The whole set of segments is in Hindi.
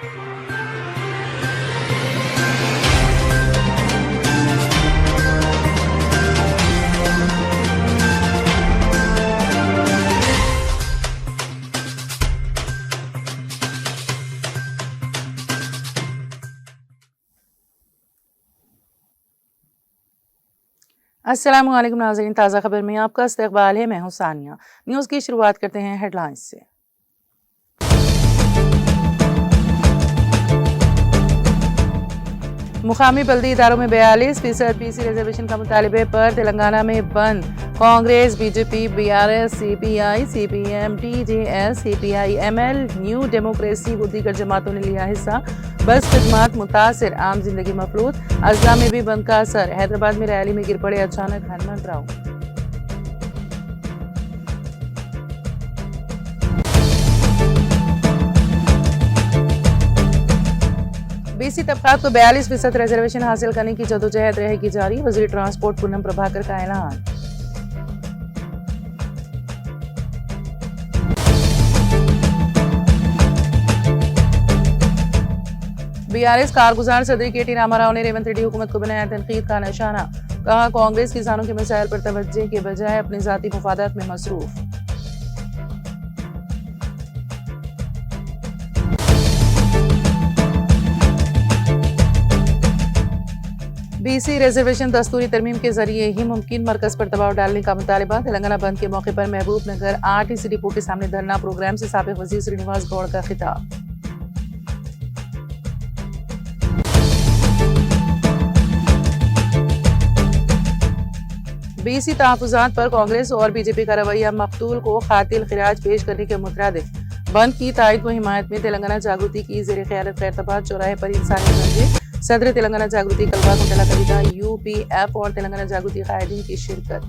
अस्सलामुअलैकुम नाज़रीन, ताज़ा खबर में आपका इस्तकबाल है। मैं हूं सानिया। न्यूज़ की शुरुआत करते हैं हेडलाइंस से। मुकामी बल्दी इदारों में 42% BC रिजर्वेशन का मुतालबे पर तेलंगाना में बंद। Congress, BJP, BRS, CPI, CPM, TJS, CPI, ML, new democracy व दीगर जमातों ने लिया हिस्सा। बस खिदमात मुतासिर, आम जिंदगी मफलूत। अजला में भी बंद का असर। हैदराबाद में रैली में गिर पड़े अचानक हनुमंत राव। BC तबकात को 42% रिजर्वेशन हासिल करने की जदोजहद रहेगी जारी। वजीर ट्रांसपोर्ट पूनम प्रभाकर का ऐलान। BRS कारगुजार सदर KT रामाराव ने रेवंत रेड्डी हुकूमत को बनाया तनकीद का निशाना। कहा, कांग्रेस किसानों के मसाइल पर तवज्जो के बजाय अपने जाती मुफादात में मसरूफ। BC रिजर्वेशन दस्तूरी तरमीम के जरिए ही मुमकिन। मरकज पर दबाव डालने का मुतालबा। तेलंगाना बंद के मौके पर महबूब नगर RTC डिपो के सामने धरना प्रोग्राम से साबिक वजीर श्रीनिवास गौड़ का खिताब। BC तहफुजात पर कांग्रेस और बीजेपी का रवैया मकतूल को कातिल खिराज पेश करने के मुतरादिफ। बंद की तायद व हिमायत में तेलंगाना जागृति की ज़ेर क़यादत खैरताबाद चौराहे पर इंसानी जंजीर। सदर तेलंगाना जागृति कलवा कुंडला कविता UPF और तेलंगाना जागृति कायदीन की शिरकत।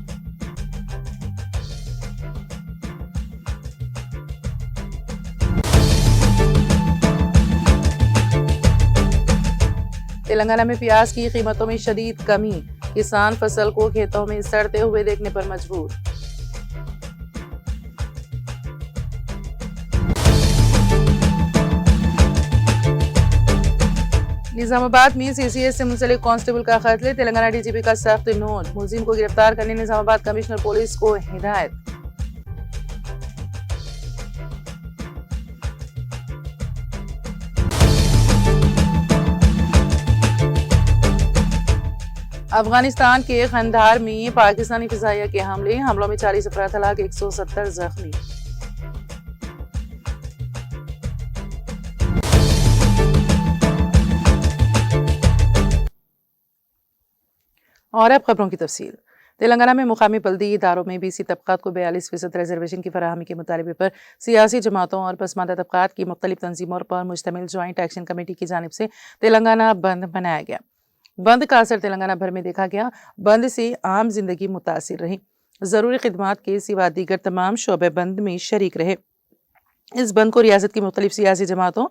तेलंगाना में प्याज की कीमतों में शदीद कमी। किसान फसल को खेतों में सड़ते हुए देखने पर मजबूर। निजामाबाद में CCS से मुंसलिक कांस्टेबल का कत्ल। तेलंगाना DGP का सख्त नोट। मुलजिम को गिरफ्तार करने निजामाबाद कमिश्नर पुलिस को हिदायत। अफगानिस्तान के खंडार में पाकिस्तानी फिजाइया के हमलों में 40 अफराद हलाक, 170 जख्मी। और अब खबरों की तफसील। तेलंगाना में मुकामी बल्दी इदारों में BC तबकात को 42% रिजर्वेशन की फराहमी के मुतालबे पर सियासी जमातों और पसमानदा तबकात की मुख्तलिफ तंजीमों पर मुश्तमिल ज्वाइंट एक्शन कमेटी की जानिब से तेलंगाना बंद मनाया गया। बंद का असर तेलंगाना भर में देखा गया। बंद से आम जिंदगी मुतासिर रही। जरूरी खिदमात के सिवा दीगर तमाम शोबे बंद में शरीक रहे। इस बंद को रियासत की मुख्तलिफ सियासी जमातों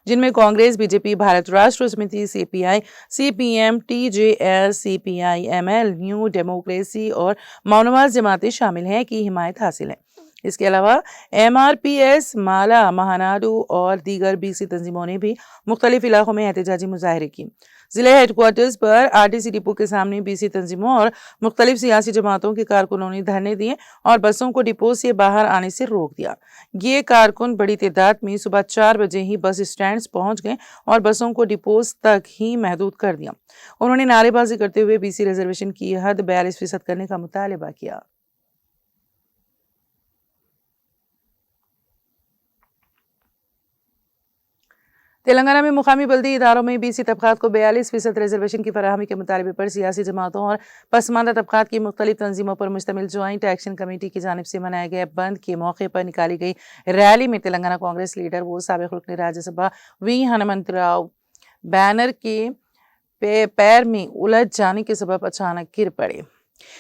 जिनमें कांग्रेस, बीजेपी, भारत राष्ट्र समिति, CPI, CPM, TJS, CPI, ML, new democracy और मौनवाज जमातें शामिल हैं की हिमायत हासिल है। इसके अलावा MRPS, माला, महानाडू और दीगर BC तंजीमों ने भी मुख्तलिफ इलाकों में एहतजाजी मुजाहरे की। जिले हेडक्वार्टर्स पर RTC डिपो के सामने BC तंजीमों और मुख्तलिफ सियासी जमातों के कारकुनों ने धरने दिए और बसों को डिपो से बाहर आने से रोक दिया। ये कारकुन बड़ी तादाद में सुबह 4 बजे ही बस स्टैंड पहुंच गए और बसों को डिपोज तक ही महदूद कर दिया। उन्होंने नारेबाजी करते हुए BC रिजर्वेशन की हद 42% करने का मुतालबा किया। तेलंगाना में मुकामी बल्दी इदारों में BC तबकात को 42% रिजर्वेशन की फराहमी के मुतालबे पर सियासी जमातों और पसमानदा तबकात की मुख्तलिफ तंजीमों पर मुश्तमिल ज्वाइंट एक्शन कमेटी की जानिब से मनाए गए बंद के मौके पर निकाली गई रैली में तेलंगाना कांग्रेस लीडर व साबिक रुकन राज्यसभा V हनुमंत राव बैनर के पैर में उलझ जाने के सबब अचानक गिर पड़े।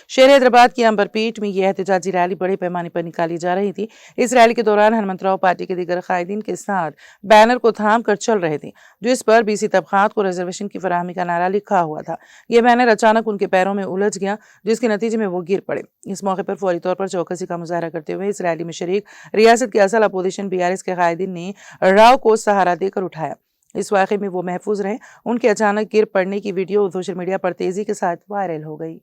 शहर हैदराबाद की अंबरपेट में यह एहतजाजी रैली बड़े पैमाने पर निकाली जा रही थी। इस रैली के दौरान हनुमंत राव पार्टी के दीगर कायदीन के साथ बैनर को थाम कर चल रहे थे, जिस पर BC तबकात को रिजर्वेशन की फराहमी का नारा लिखा हुआ था। यह बैनर अचानक उनके पैरों में उलझ गया, जिसके नतीजे में वो गिर पड़े। इस मौके पर फौरी तौर पर चौकसी का मुजाहरा करते हुए इस रैली में शरीक रियासत के असल अपोजिशन BRS के कायदीन ने राव को सहारा देकर उठाया। इस वाक़े में वो महफूज रहे। उनके अचानक गिर पड़ने की वीडियो सोशल मीडिया पर तेज़ी के साथ वायरल हो गई।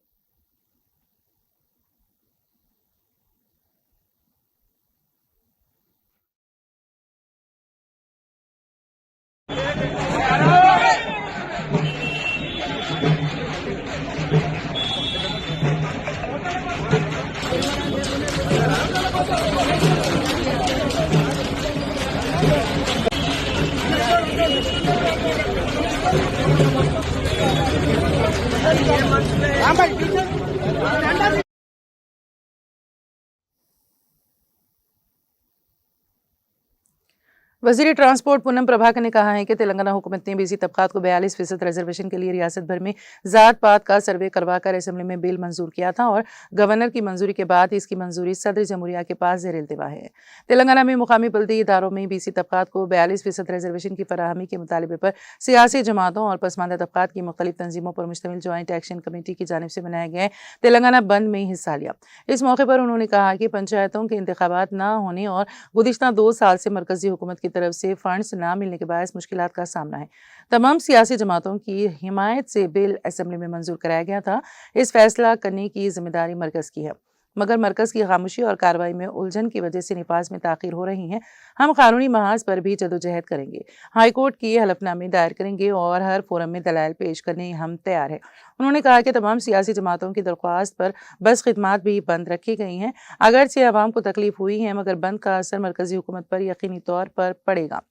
वज़ीर ट्रांसपोर्ट पूनम प्रभाकर ने कहा है कि तेलंगाना हुकूमत ने बीसी तबकात को 42% रिजर्वेशन के लिए रियासत भर में ज़ात पात का सर्वे करवाकर असेंबली में बिल मंजूर किया था और गवर्नर की मंजूरी के बाद इसकी मंजूरी सदर जमहूरिया के पास ज़ेर इल्तिवा है। तेलंगाना में मुकामी बल्दी इदारों में बीसी तबकात को 42% रिजर्वेशन की फराहमी के मुतालबे पर सियासी जमातों और पसमानदा तबकात की मुख्तलिफ तंजीमों पर मुश्तमिल जॉइंट एक्शन कमेटी की जानिब से बनाए गए तेलंगाना बंद में हिस्सा लिया। इस मौके पर उन्होंने कहा कि पंचायतों के इंतखाबात न होने और गुज़िश्ता 2 साल से मरकजी हुकूमत की तरफ से फंड्स ना मिलने के बायस मुश्किलात का सामना है। तमाम सियासी जमातों की हिमायत से बिल असेंबली में मंजूर कराया गया था। इस फैसला करने की जिम्मेदारी मरकज़ की है, मगर मरकज़ की खामोशी और कार्रवाई में उलझन की वजह से निफाज में ताख़ीर हो रही है। हम कानूनी महाज पर भी जदोजहद करेंगे, हाई कोर्ट की हलफनामे दायर करेंगे और हर फोरम में दलाइल पेश करने हम तैयार हैं। उन्होंने कहा कि तमाम सियासी जमातों की दरख्वास्त पर बस खिदमात भी बंद रखी गई हैं। अगरचे अवाम को तकलीफ हुई है, मगर बंद का असर मरकज़ी हुकूमत पर यकीनी तौर पर पड़ेगा।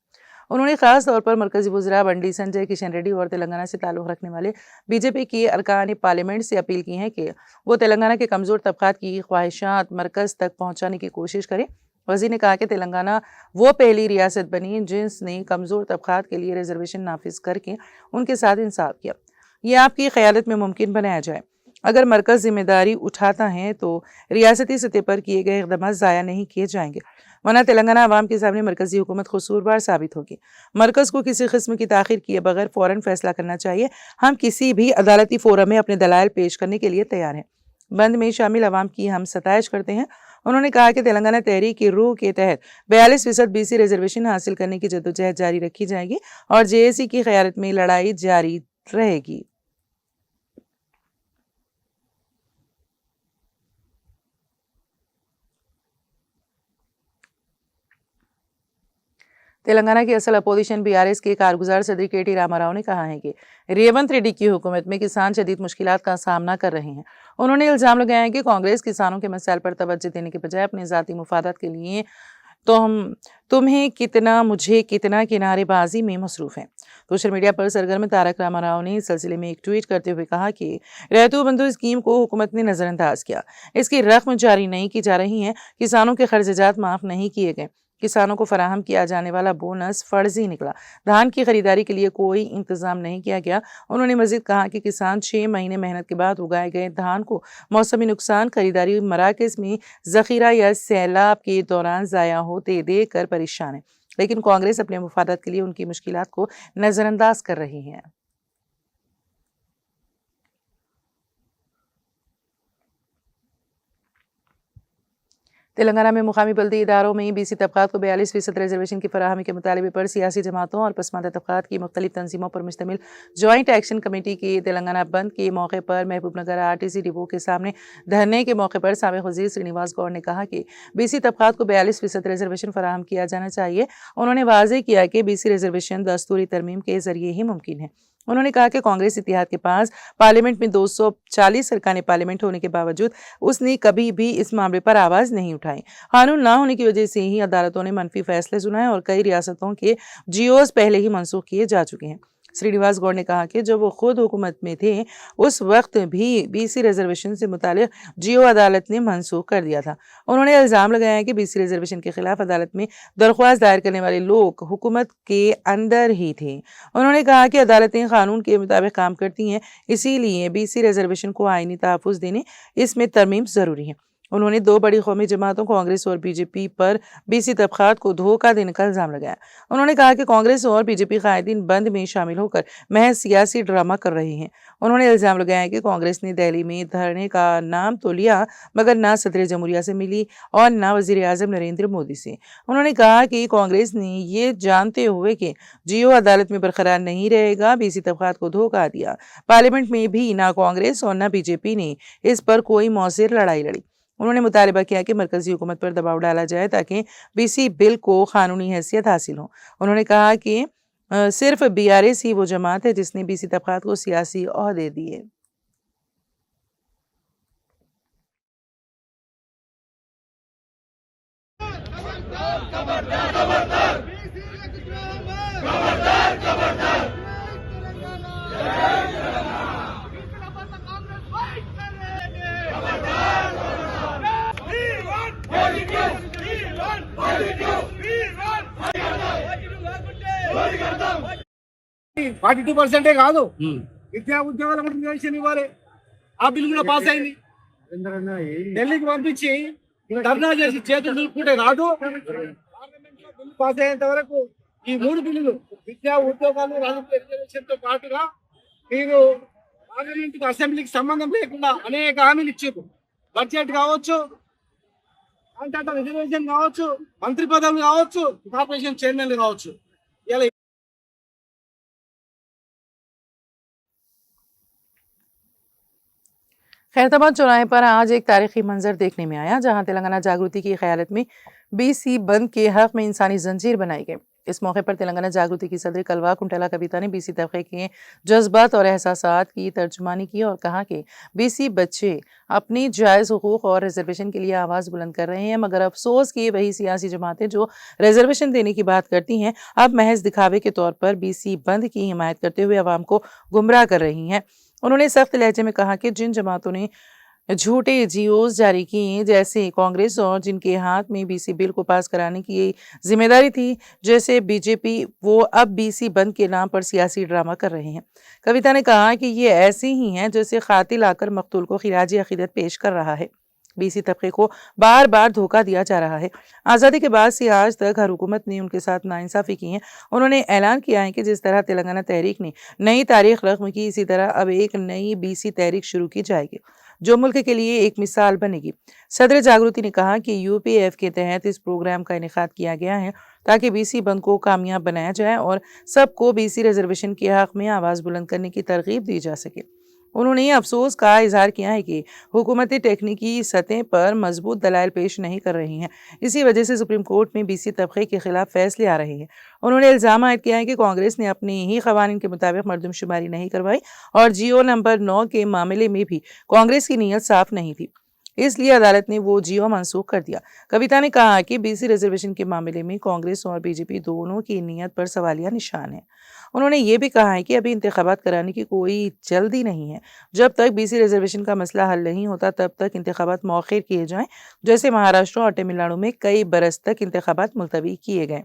उन्होंने खास तौर पर मरकजी वज़रा बंडी संजय किशन रेड्डी और तेलंगाना से ताल्लुक़ रखने वाले बीजेपी की अरकान पार्लियामेंट से अपील की है कि वो तेलंगाना के कमज़ोर तबक़ात की ख्वाहिशात मरकज़ तक पहुँचाने की कोशिश करें। वज़ीर ने कहा कि तेलंगाना वो पहली रियासत बनी जिसने कमज़ोर तबक़ात के लिए रिजर्वेशन नाफिज करके उनके साथ इंसाफ किया। ये आपकी क़यादत में मुमकिन बनाया जाए। अगर मरकज़ जिम्मेदारी उठाता है तो रियासती सतह पर किए गए इक़दाम ज़ाया नहीं किए जाएंगे, वरना तेलंगाना अवाम के सामने मरकज़ी हुकूमत कसूरवार साबित होगी। मरकज़ को किसी किस्म की ताख़ीर किए बगैर फ़ौरन फैसला करना चाहिए। हम किसी भी अदालती फ़ोरम में अपने दलाइल पेश करने के लिए तैयार हैं। बंद में शामिल अवाम की हम सताइश करते हैं। उन्होंने कहा कि तेलंगाना तहरीक की रूह के तहत 42% बीसी रिजर्वेशन हासिल करने की जद्दोजहद जारी रखी जाएगी और जेएसी की क़यादत में लड़ाई जारी रहेगी। तेलंगाना की असल अपोजिशन बीआरएस के कारगुजार सदर केटी रामाराव ने कहा है कि रेवंत रेड्डी की हुकूमत में किसान शदीद मुश्किलात का सामना कर रहे हैं। उन्होंने इल्ज़ाम लगाया है कि कांग्रेस किसानों के मसाइल पर तवज्जो देने के बजाय अपने ज़ाती मुफादात के लिए तुम्हें कितना मुझे कितना की नारेबाजी में मसरूफ़ हैं। सोशल मीडिया पर सरगर्म तारक रामाराव ने इस सिलसिले में एक ट्वीट करते हुए कहा कि रैतू बंधु स्कीम को हुकूमत ने नज़रअंदाज किया, इसकी रकम जारी नहीं की जा रही है, किसानों के खर्चात माफ़ नहीं किए गए, किसानों को फराहम किया जाने वाला बोनस फर्जी निकला, धान की खरीदारी के लिए कोई इंतजाम नहीं किया गया। उन्होंने मजीद कहा कि किसान 6 महीने मेहनत के बाद उगाए गए धान को मौसमी नुकसान, खरीदारी मराकज़ में ज़ख़ीरा या सैलाब के दौरान ज़ाया होते देखकर परेशान है, लेकिन कांग्रेस अपने मुफादात के लिए उनकी मुश्किलात को नज़रअंदाज कर रही है। तेलंगाना में मुकामी बल्दी इदारों में बीसी तबक़ात को 42% रिजर्वेशन की फराहमी के मुतालबे पर सियासी जमातों और पसमानदा तबक़ात की मुख्तलिफ तंजीमों पर मुश्तमिल जॉइंट एक्शन कमेटी की तेलंगाना बंद के मौके पर महबूबनगर आरटीसी डिपो के सामने धरने के मौके पर साबिक़ वज़ीर श्रीनिवास गौड़ ने कहा कि बीसी तबक़ात को 42% रिजर्वेशन फराहम किया जाना चाहिए। उन्होंने वाज़ेह किया कि बीसी रिजर्वेशन दस्तूरी तरमीम के ज़रिए ही मुमकिन है। उन्होंने कहा कि कांग्रेस इत्तेहाद के पास पार्लियामेंट में 240 अरकान पार्लियामेंट होने के बावजूद उसने कभी भी इस मामले पर आवाज़ नहीं उठाई। कानून ना होने की वजह से ही अदालतों ने मनफी फैसले सुनाए और कई रियासतों के जीओज पहले ही मनसूख किए जा चुके हैं। श्रीनिवास गौड़ ने कहा कि जब वो खुद हुकूमत में थे उस वक्त भी बीसी रिजर्वेशन से मुतालिक जीओ अदालत ने मनसूख कर दिया था। उन्होंने इल्ज़ाम लगाया कि बीसी रिजर्वेशन के खिलाफ अदालत में दरख्वास्त दायर करने वाले लोग हुकूमत के अंदर ही थे। उन्होंने कहा कि अदालतें कानून के मुताबिक काम करती हैं, इसीलिए बीसी रिजर्वेशन को आईनी तहफ़्फ़ुज़ देने इसमें तरमीम ज़रूरी है। उन्होंने दो बड़ी कौमी जमातों कांग्रेस और बीजेपी पर बीसी तबकात को धोखा देने का इल्जाम लगाया। उन्होंने कहा कि कांग्रेस और बीजेपी कायदीन बंद में शामिल होकर महज सियासी ड्रामा कर रहे हैं। उन्होंने इल्जाम लगाया कि कांग्रेस ने दिल्ली में धरने का नाम तो लिया मगर ना सदर जमहूरिया से मिली और ना वजीर आजम नरेंद्र मोदी से। उन्होंने कहा कि कांग्रेस ने ये जानते हुए कि जियो अदालत में बरकरार नहीं रहेगा बीसी तबकात को धोखा दिया। पार्लियामेंट में भी ना कांग्रेस और ना बीजेपी ने इस पर कोई मौसिर लड़ाई लड़ी। उन्होंने मुतालबा किया कि मरकजी हुकूमत पर दबाव डाला जाए ताकि बीसी बिल को कानूनी हैसियत हासिल हो। उन्होंने कहा कि सिर्फ बीआरएस ही वो जमात है जिसने बीसी तबकात को सियासी ओहदे दिए। ఫార్టీ 2% కాదు విద్యా ఉద్యోగాలకు రిజర్వేషన్ ఇవ్వాలి. ఆ బిల్లు కూడా పాస్ అయింది. ఢిల్లీకి పంపించి ధర్నా చేసి చేతులు దులుపుకుంటే రాదు. పార్లమెంట్ లో బిల్లు పాస్ అయ్యేంత వరకు ఈ మూడు బిల్లులు విద్యా ఉద్యోగాలు రాజకీయ రిజర్వేషన్ తో పాటుగా మీరు పార్లమెంట్ అసెంబ్లీకి సంబంధం లేకుండా అనేక హామీలు ఇచ్చారు. బడ్జెట్ కావచ్చు, కాంట్రాక్ట్ రిజర్వేషన్ కావచ్చు, మంత్రి పదవులు కావచ్చు, కార్పొరేషన్ చైర్మన్లు కావచ్చు. ఇలా खैरताबाद चौराहे पर आज एक तारीखी मंजर देखने में आया जहां तेलंगाना जागृति की क़यादत में बीसी बंद के हक में इंसानी जंजीर बनाई गई। इस मौके पर तेलंगाना जागृति की सदर कलवा कुंटला कविता ने बीसी तबके के जज्बात और एहसासात की तर्जुमानी की और कहा कि बीसी बच्चे अपनी जायज़ हुकूक और रिजर्वेशन के लिए आवाज़ बुलंद कर रहे हैं, मगर अफसोस कि वही सियासी जमातें जो रिजर्वेशन देने की बात करती हैं अब महज दिखावे के तौर पर बीसी बंद की हिमायत करते हुए अवाम को गुमराह कर रही हैं। उन्होंने सख्त लहजे में कहा कि जिन जमातों ने झूठे जीओस जारी किए जैसे कांग्रेस और जिनके हाथ में बीसी बिल को पास कराने की जिम्मेदारी थी जैसे बीजेपी, वो अब बीसी बंद के नाम पर सियासी ड्रामा कर रहे हैं। कविता ने कहा कि ये ऐसे ही हैं जैसे कातिल आकर मकतूल को खिराजी अकीदत पेश कर रहा है। बीसी तबके को बार बार धोखा दिया जा रहा है। आज़ादी के बाद से आज तक हर हुकूमत ने उनके साथ नाइंसाफ़ी की है। उन्होंने ऐलान किया है कि जिस तरह तेलंगाना तहरीक ने नई तारीख रक़्म की, इसी तरह अब एक नई बीसी तहरीक शुरू की जाएगी जो मुल्क के लिए एक मिसाल बनेगी। सदर जागृति ने कहा कि यूपीएफ के तहत इस प्रोग्राम का इनेकाद किया गया है ताकि बीसी बंद को कामयाब बनाया जाए और सबको बीसी रिजर्वेशन के हक़ में आवाज़ बुलंद करने की तरगीब दी जा सके। उन्होंने अफसोस का इजहार किया है कि हुकूमतें टेक्निकी सतह पर मजबूत दलाइल पेश नहीं कर रही हैं, इसी वजह से सुप्रीम कोर्ट में बीसी तबके के खिलाफ फैसले आ रहे हैं। उन्होंने इल्ज़ाम आयद किया है कि कांग्रेस ने अपने ही कवानीन के मुताबिक मरदमशुमारी नहीं करवाई और जियो नंबर 9 के मामले में भी कांग्रेस की नीयत साफ नहीं थी, इसलिए अदालत ने वो जियो मनसूख कर दिया। कविता ने कहा कि बीसी रिजर्वेशन के मामले में कांग्रेस और बीजेपी दोनों की नीयत पर सवालिया निशान है। उन्होंने ये भी कहा है कि अभी इंतखाबात कराने की कोई जल्दी नहीं है। जब तक बीसी रिजर्वेशन का मसला हल नहीं होता तब तक इंतखाबात मौखिर किए जाएं, जैसे महाराष्ट्र और तमिलनाडु में कई बरस तक इंतखाबात मुलतवी किए गए।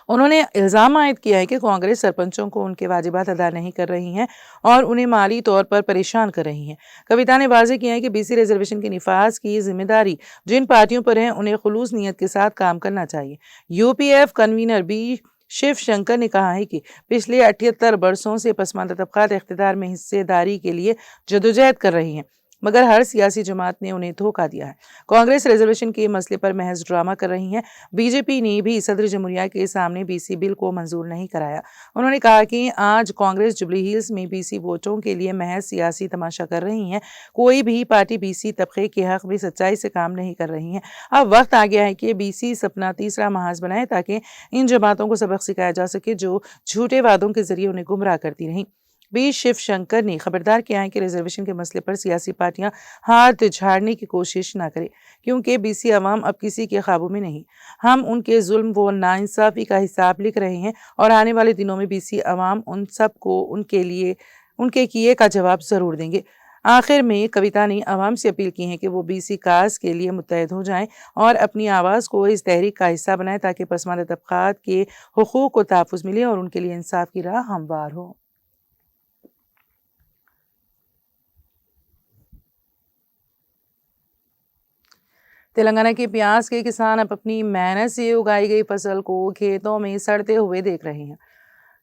उन्होंने इल्ज़ाम आयद किया है कि कांग्रेस सरपंचों को उनके वाजिबात अदा नहीं कर रही हैं और उन्हें माली तौर पर परेशान कर रही हैं। कविता ने वाज़ेह किया है कि बीसी रिजर्वेशन के निफाज की जिम्मेदारी जिन पार्टियों पर है उन्हें खुलूस नीयत के साथ काम करना चाहिए। UPF convener B Shiv Shankar ने कहा है कि पिछले 78 बरसों से पसमानदा तबकात इख्तिदार में हिस्सेदारी के लिए जदोजहद कर रही हैं, मगर हर सियासी जमात ने उन्हें धोखा दिया है। कांग्रेस रिजर्वेशन के मसले पर महज ड्रामा कर रही है। बीजेपी ने भी सदर जमहूरिया के सामने बीसी बिल को मंजूर नहीं कराया। उन्होंने कहा कि आज कांग्रेस जुबली हिल्स में बीसी वोटों के लिए महज सियासी तमाशा कर रही है। कोई भी पार्टी बीसी तबके के हक में सच्चाई से काम नहीं कर रही है। अब वक्त आ गया है कि बीसी सपना तीसरा महाज बनाए ताकि इन जमातों को सबक सिखाया जा सके जो झूठे वादों के जरिए उन्हें गुमराह करती रहीं। बी शिव शंकर ने खबरदार किया है कि रिजर्वेशन के मसले पर सियासी पार्टियां हाथ झाड़ने की कोशिश ना करें, क्योंकि बीसी अवाम अब किसी के काबू में नहीं। हम उनके जुल्म व नाइंसाफ़ी का हिसाब लिख रहे हैं और आने वाले दिनों में बीसी अवाम उन सब को उनके किए का जवाब ज़रूर देंगे। आखिर में कविता ने अवाम से अपील की है कि वो बीसी काज के लिए मुत्तहद हो जाएं और अपनी आवाज़ को इस तहरीक का हिस्सा बनाएं ताकि पसमानदा तबकात के हुकूक को तहफ़्फ़ुज़ मिले और उनके लिए इंसाफ की राह हमवार हो। तेलंगाना के प्याज के किसान अब अपनी मेहनत से उगाई गई फसल को खेतों में सड़ते हुए देख रहे हैं,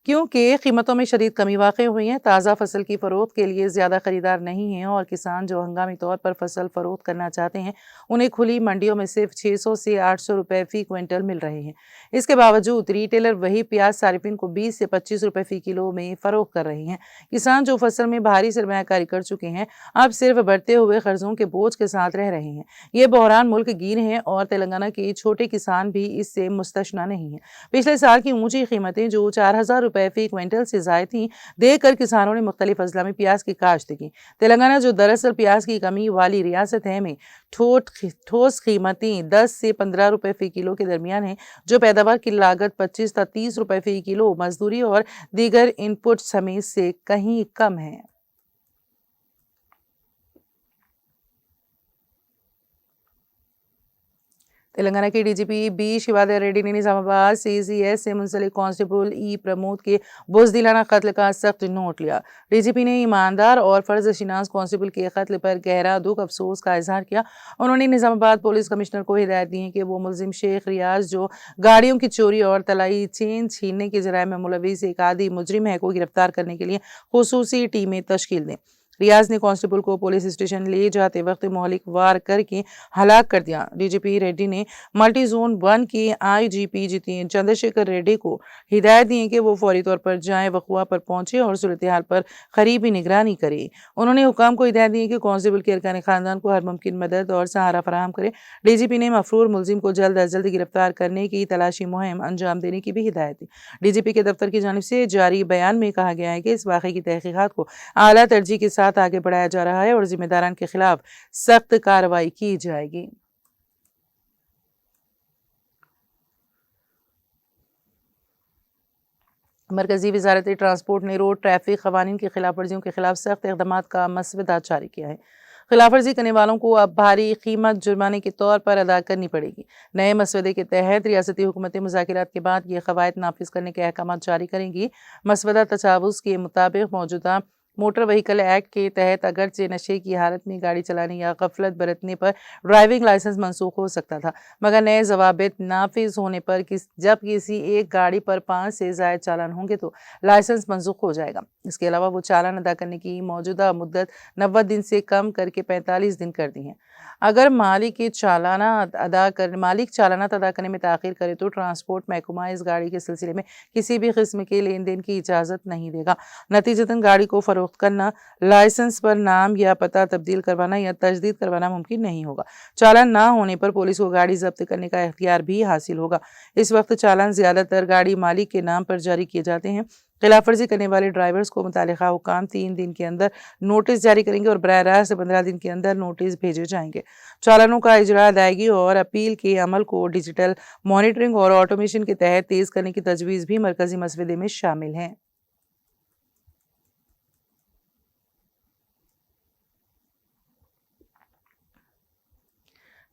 क्योंकि कीमतों में शदीद कमी वाक़ई हुई है। ताज़ा फसल की फ़रोख्त के लिए ज़्यादा खरीदार नहीं हैं और किसान जो हंगामी तौर पर फसल फ़रोख्त करना चाहते हैं, उन्हें खुली मंडियों में सिर्फ 600 से 800 रुपये फ़ी क्विंटल मिल रहे हैं। इसके बावजूद रिटेलर वही प्याज सारिफिन को 20 से 25 रुपये फ़ी किलो में फ़रोख्त कर रहे हैं। किसान जो फसल में भारी सरमायाकारी कर चुके हैं, अब सिर्फ बढ़ते हुए कर्जों के बोझ के साथ रह रहे हैं। ये बहरान मुल्क गिर है और तेलंगाना के छोटे किसान भी इससे मुस्तशना नहीं है। पिछले साल की ऊंची कीमतें जो 4000 रुपये फ़ी क्विंटल से ज़ायद थी, देखकर किसानों ने मुख्तलिफ अजला में प्याज की काश्त की। तेलंगाना जो दरअसल प्याज की कमी वाली रियासत है, में ठोस कीमतें 10 से 15 रुपये फ़ी किलो के दरमियान हैं, जो पैदावार की लागत 25 से 30 रुपये फ़ी किलो मजदूरी और दीगर इनपुट समेत से कहीं कम है। तेलंगाना के डीजीपी बी शिवादा रेड्डी ने निजामाबाद सीसीएस से मुंसलिक कांस्टेबल ई प्रमोद के बुज़दिलाना कत्ल का सख्त नोट लिया। डीजीपी ने ईमानदार और फर्ज शिनास कांस्टेबल के कत्ल पर गहरा दुख अफसोस का इजहार किया। उन्होंने निजामाबाद पुलिस कमिश्नर को हिदायत दी है कि वो मुलजिम शेख रियाज, जो गाड़ियों की चोरी और तलाई चेन छीनने के जराये में मुलविस एक आदि मुजरिम है, को गिरफ्तार करने के लिए खुसूसी टीमें तश्कील दें। रियाज ने कांस्टेबल को पुलिस स्टेशन ले जाते वक्त मोहलिक वार करके हलाक कर दिया। डीजीपी रेड्डी ने मल्टी जोन 1 के आईजीपी जितेंद्र चंद्रशेखर रेड्डी को हिदायत दी है कि वो फौरी तौर पर जाए वक़ुआ पर पहुंचे और सूरत हाल पर करीबी निगरानी करे। उन्होंने हुकाम को हिदायत दी है कि कांस्टेबल के अरकान खानदान को हर मुमकिन मदद और सहारा फराहम करे। डीजीपी ने मफरूर मुलजिम को जल्द अज जल्द गिरफ्तार करने की तलाशी मुहिम अंजाम देने की भी हिदायत दी। डीजीपी के दफ्तर की जानिब से जारी बयान में कहा गया है कि इस वाक़े की तहकीकात को आला तरजीह के साथ आगे बढ़ाया जा रहा है और जिम्मेदारान के खिलाफ सख्त कार्रवाई की जाएगी। मरकजी वजारत ट्रांसपोर्ट ने रोड ट्रैफिक कवानीन की खिलाफ वर्जियों के खिलाफ सख्त इक़दामात का मसवदा जारी किया है। खिलाफ वर्जी करने वालों को अब भारी कीमत जुर्माने के तौर पर अदा करनी पड़ेगी। नए मसवदे के तहत रियासती हुकूमतें मुज़ाकिरात के बाद ये कवायद नाफिज करने के अहकाम जारी करेंगी। मसवदा तजावुज़ के मुताबिक मौजूदा मोटर व्हीकल एक्ट के तहत अगरचे नशे की हालत में गाड़ी चलाने या गफलत बरतने पर ड्राइविंग लाइसेंस मनसूख हो सकता था, मगर नए जवाबित नाफिज होने पर जब किसी एक गाड़ी पर 5 से ज़ायद चालान होंगे तो लाइसेंस मनसूख हो जाएगा। इसके अलावा वो चालान अदा करने की मौजूदा मुद्दत 90 दिन से कम करके 45 दिन कर दी है। अगर मालिक चालानात अदा करने में ताख़ीर करे तो ट्रांसपोर्ट महकमा इस गाड़ी के सिलसिले में किसी भी किस्म के लेन देन की इजाज़त नहीं देगा। नतीजतन गाड़ी को फरोख्त करना, लाइसेंस पर नाम या पता तब्दील करवाना या तजदीद करवाना मुमकिन नहीं होगा। चालान ना होने पर पुलिस को गाड़ी जब्त करने का इख्तियार भी हासिल होगा। इस वक्त चालान ज़्यादातर गाड़ी मालिक के नाम पर जारी किए जाते हैं। खिलाफ वर्जी करने वाले ड्राइवर्स को मुतालिका हुकाम 3 दिन के अंदर नोटिस जारी करेंगे और बराह रास्त 15 दिन के अंदर नोटिस भेजे जाएंगे। चालानों का इजरा, अदायगी और अपील के अमल को डिजिटल मॉनिटरिंग और ऑटोमेशन के तहत तेज़ करने की तजवीज़ भी मरकजी मसवदे में शामिल है।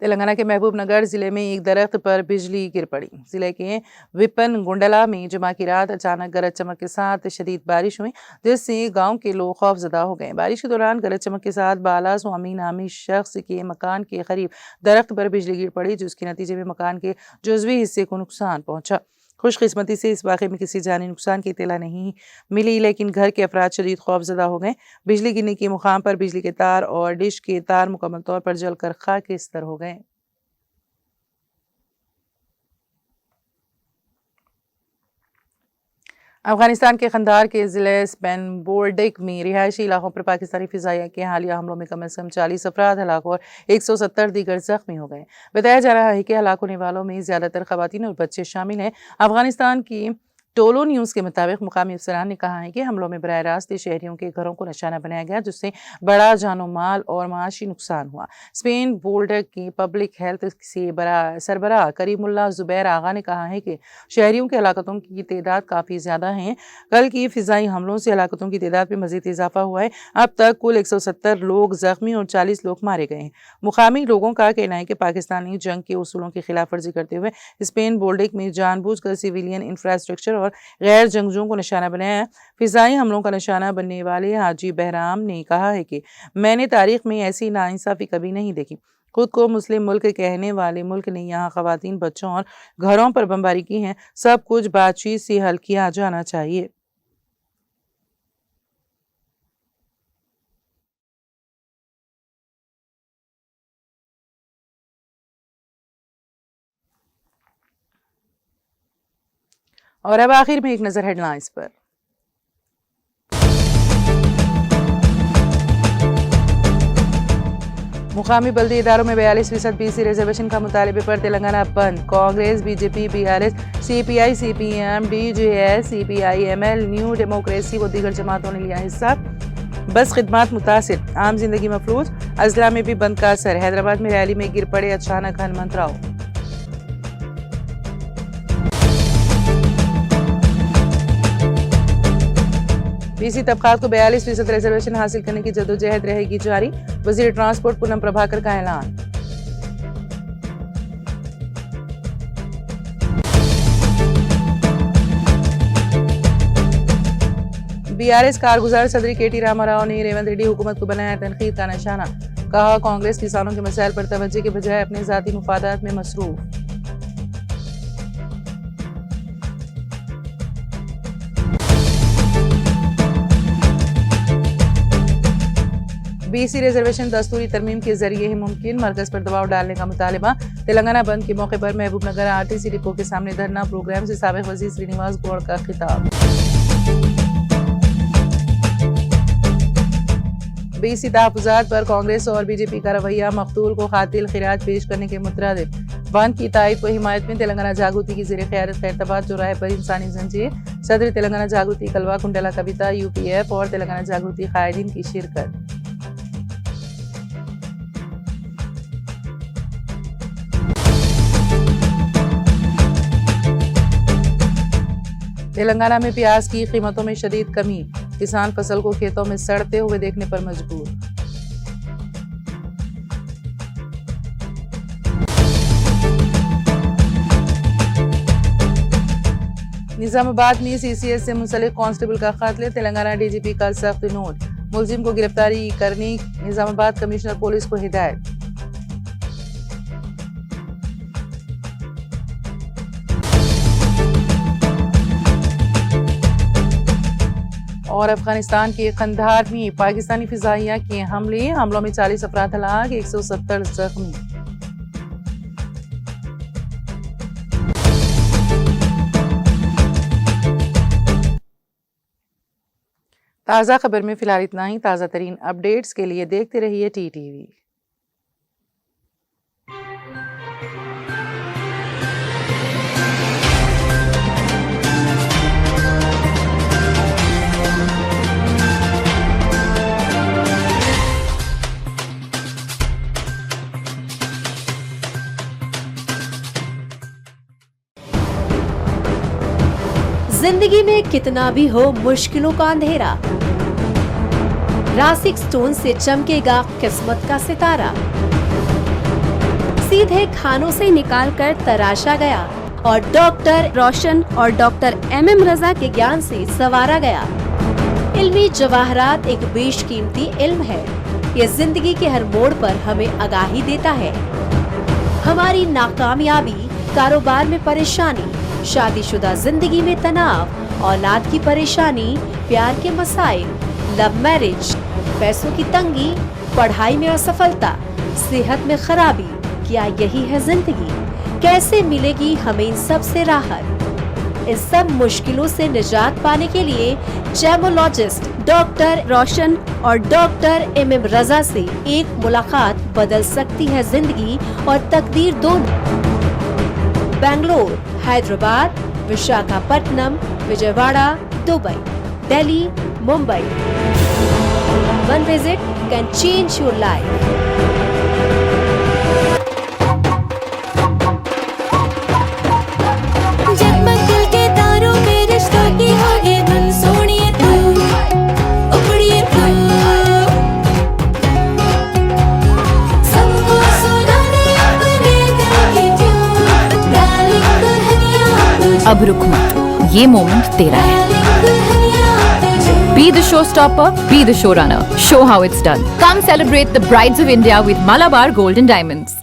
तेलंगाना के महबूब नगर जिले में एक दरख्त पर बिजली गिर पड़ी। जिले के विपन गुंडला में जुमा की रात अचानक गरज चमक के साथ शदीद बारिश हुई, जिससे गांव के लोग खौफजदा हो गए। बारिश के दौरान गरज चमक के साथ बाला स्वामी नामी शख्स के मकान के करीब दरख्त पर बिजली गिर पड़ी, जिसके नतीजे में मकान के जुज़वी हिस्से को नुकसान पहुंचा। खुशकिस्मती से इस वाक़े में किसी जानी नुकसान की इत्तला नहीं मिली, लेकिन घर के अफराद शदीद खौफजदा हो गए। बिजली गिरने के मुकाम पर बिजली के तार और डिश के तार मुकम्मल तौर पर जलकर खाकिस्तर हो गए। अफगानिस्तान के खंदार के ज़िले स्पेनबोर्डिक में रिहायशी इलाकों पर पाकिस्तानी फ़िज़ाइया के हालिया हमलों में कम से कम 40 अफराद हलाक और 170 दीगर जख्मी हो गए। बताया जा रहा है कि हलाक होने वालों में ज़्यादातर ख़वातीन और बच्चे शामिल हैं। अफगानिस्तान की टोलो न्यूज़ के मुताबिक मुकामी अफसरान ने कहा है कि हमलों में बराह रास्त शहरियों के घरों को निशाना बनाया गया, जिससे बड़ा जानो माल और माशी नुकसान हुआ। स्पेन बोर्डर की पब्लिक हेल्थ से सरबराह करीमुल्लाह ज़ुबैर आगा ने कहा है कि शहरियों की हलाकतों की तादाद काफ़ी ज़्यादा है। कल की फ़िज़ाई हमलों से हलाकतों की तादाद में मज़ीद इजाफा हुआ है। अब तक कुल 170 लोग ज़ख्मी और 40 लोग मारे गए हैं। मुकामी लोगों का कहना है कि पाकिस्तानी जंग के उसूलों की खिलाफ वर्जी करते हुए स्पेन बोर्डिक में जानबूझकर सिविलियन इंफ्रास्ट्रक्चर और गैर जंगजुओं को निशाना बनाया है। फिजाई हमलों का निशाना बनने वाले हाजी बहराम ने कहा है कि मैंने तारीख में ऐसी नाइंसाफी कभी नहीं देखी। खुद को मुस्लिम मुल्क कहने वाले मुल्क ने यहाँ खवातीन, बच्चों और घरों पर बमबारी की है। सब कुछ बातचीत से हल किया जाना चाहिए। और अब आखिर में एक नजर हेडलाइंस पर। मुकामी बल्दी इदारों में 42% BC रिजर्वेशन का मुतालबे पर तेलंगाना बंद। Congress, BJP, BRS, CPI, CPM, DJS, CPI, ML, new democracy व दीगर जमातों ने लिया हिस्सा। बस खिदमात मुतासिर, आम जिंदगी मफलूज। अजला में भी बंद का असर। हैदराबाद में रैली में गिर पड़े अचानक हनुमंत राव। BC तबकात को 42% रिजर्वेशन हासिल करने की जदोजहद रहेगी जारी। वजीर ट्रांसपोर्ट पूनम प्रभाकर का ऐलान। BRS कारगुजार सदरी KT रामाराव ने रेवंत रेड्डी हुकूमत को बनाया तनकीद का निशाना। कहा, कांग्रेस किसानों के मसाइल पर तवज्जो के बजाय अपने जाती मुफादात में मसरूफ। BC रिजर्वेशन दस्तूरी तरमीम के जरिए ही मुमकिन। मरकज पर दबाव डालने का मुतालबा। तेलंगाना बंद के मौके पर महबूबनगर RTC डिपो के सामने धरना। प्रोग्राम से साबिक वजीर श्रीनिवास गौड़ का खिताब। BC तहफुजात पर कांग्रेस और बीजेपी का रवैया। मकतूल को कातिल खिराज पेश करने के मुतरादिफ। बंद की तायद व हिमायत में तेलंगाना जागृति की ज़ेरे क़यादत खैरताबाद चौराहे पर इंसानी जंजीर। सदर तेलंगाना जागृति कलवा कुंडला कविता UPF और तेलंगाना जागृति कायदीन की शिरकत। तेलंगाना में प्याज की कीमतों में शदीद कमी। किसान फसल को खेतों में सड़ते हुए देखने पर मजबूर। निजामाबाद में CCS से मुंसलिक कांस्टेबल का कत्ल। तेलंगाना DGP का सख्त नोट। मुलजिम को गिरफ्तारी करने निजामाबाद कमिश्नर पुलिस को हिदायत। और अफगानिस्तान के कंधार में पाकिस्तानी फिजाइया के हमलों में 40 अफराद हलाक, 170 जख्मी। ताज़ा खबर में फिलहाल इतना ही। ताज़ा तरीन अपडेट्स के लिए देखते रहिए TTV। जिंदगी में कितना भी हो मुश्किलों का अंधेरा, रासिक स्टोन से चमकेगा किस्मत का सितारा। सीधे खानों से निकालकर तराशा गया और डॉक्टर रोशन और डॉक्टर MM रजा के ज्ञान से संवारा गया। इल्मी जवाहरात एक बेशकीमती इल्म है। ये जिंदगी के हर मोड़ पर हमें आगाही देता है। हमारी नाकामयाबी, कारोबार में परेशानी, शादीशुदा जिंदगी में तनाव, औलाद की परेशानी, प्यार के मसाइल, लव मैरिज, पैसों की तंगी, पढ़ाई में असफलता, सेहत में खराबी, क्या यही है जिंदगी? कैसे मिलेगी हमें इन सब से राहत? इन सब मुश्किलों से निजात पाने के लिए जेमोलॉजिस्ट डॉक्टर रोशन और डॉक्टर MM रजा से एक मुलाकात बदल सकती है जिंदगी और तकदीर दोनों। Bangalore, Hyderabad, Visakhapatnam, Vijayawada, Dubai, Delhi, Mumbai. One visit can change your life. जगमग दिल के तारों में रिश्तों की होगी धुन, सोनिए तू, उखड़िए तू, सबको सुनाने अपने दिल की ट्यून, डार्लिंग दुल्हनिया तुझे, अब रुक मत, ये मोमेंट तेरा है। डार्लिंग दुल्हनिया तुझे। Be the showstopper, be the showrunner. Show how it's done. Come celebrate the Brides of India with Malabar Gold and Diamonds.